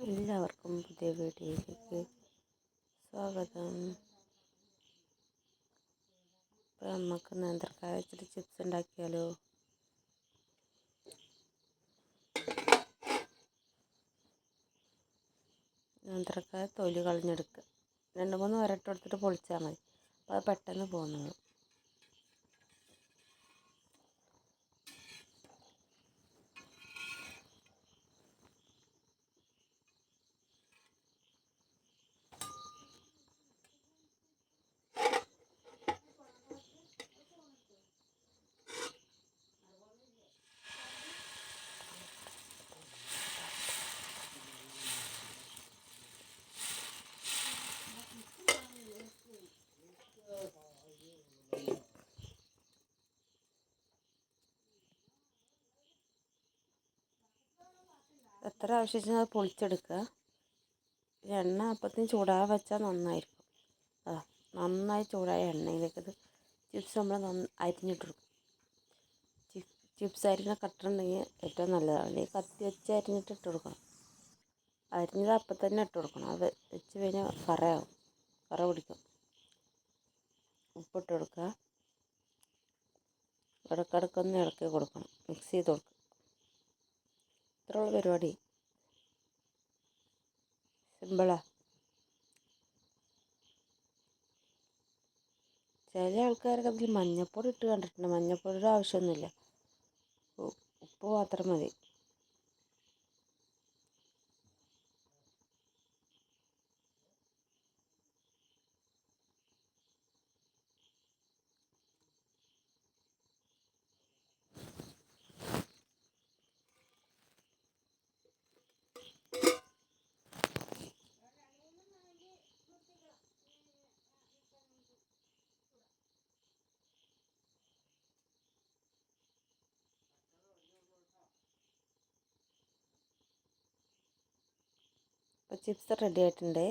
എല്ലാവർക്കും പുതിയ വീഡിയോയിലേക്ക് സ്വാഗതം. ഇപ്പോൾ നമുക്ക് നേന്ത്രക്കായ വെച്ചിട്ട് ചിപ്സ് ഉണ്ടാക്കിയാലോ? നേന്ത്രക്കായ തൊലി കളഞ്ഞെടുക്കുക. 2-3 വരട്ട് കൊടുത്തിട്ട് പൊളിച്ചാൽ മതി. അപ്പോൾ അത് പെട്ടെന്ന് പോകുന്നു. എത്ര ആവശ്യത്തിന് അത് പൊളിച്ചെടുക്കുക. എണ്ണ അപ്പത്തിന് ചൂടാകാൻ വെച്ചാൽ നന്നായിരിക്കും. നന്നായി ചൂടായ എണ്ണയിലേക്ക് ഇത് ചിപ്സ് നമ്മൾ അരിഞ്ഞിട്ട് കൊടുക്കും. ചിപ്സ് അരിഞ്ഞ കട്ടറുണ്ടെങ്കിൽ ഏറ്റവും നല്ലതാണ്. അല്ലെങ്കിൽ കത്തി വെച്ച് അരിഞ്ഞിട്ട് ഇട്ട് കൊടുക്കണം. അരിഞ്ഞത് അപ്പം തന്നെ ഇട്ട് കൊടുക്കണം. അത് വെച്ച് കഴിഞ്ഞാൽ കറയാവും, കറ പിടിക്കും. ഉപ്പിട്ട് കൊടുക്കുക. ഇടയ്ക്കിടയ്ക്കൊന്ന് ഇളക്കി കൊടുക്കണം. മിക്സ് ചെയ്ത് കൊടുക്കുക. ഇത്രയുള്ള പരിപാടി. സിമ്പിളാ. ചില ആൾക്കാരൊക്കെ അതിൽ മഞ്ഞൾപ്പൊടി ഇട്ട് കണ്ടിട്ടുണ്ട്. മഞ്ഞൾപ്പൊടിയുടെ ആവശ്യമൊന്നുമില്ല, ഉപ്പ് മാത്രം മതി. അപ്പോൾ ചിപ്സ് റെഡി ആയിട്ടുണ്ട്.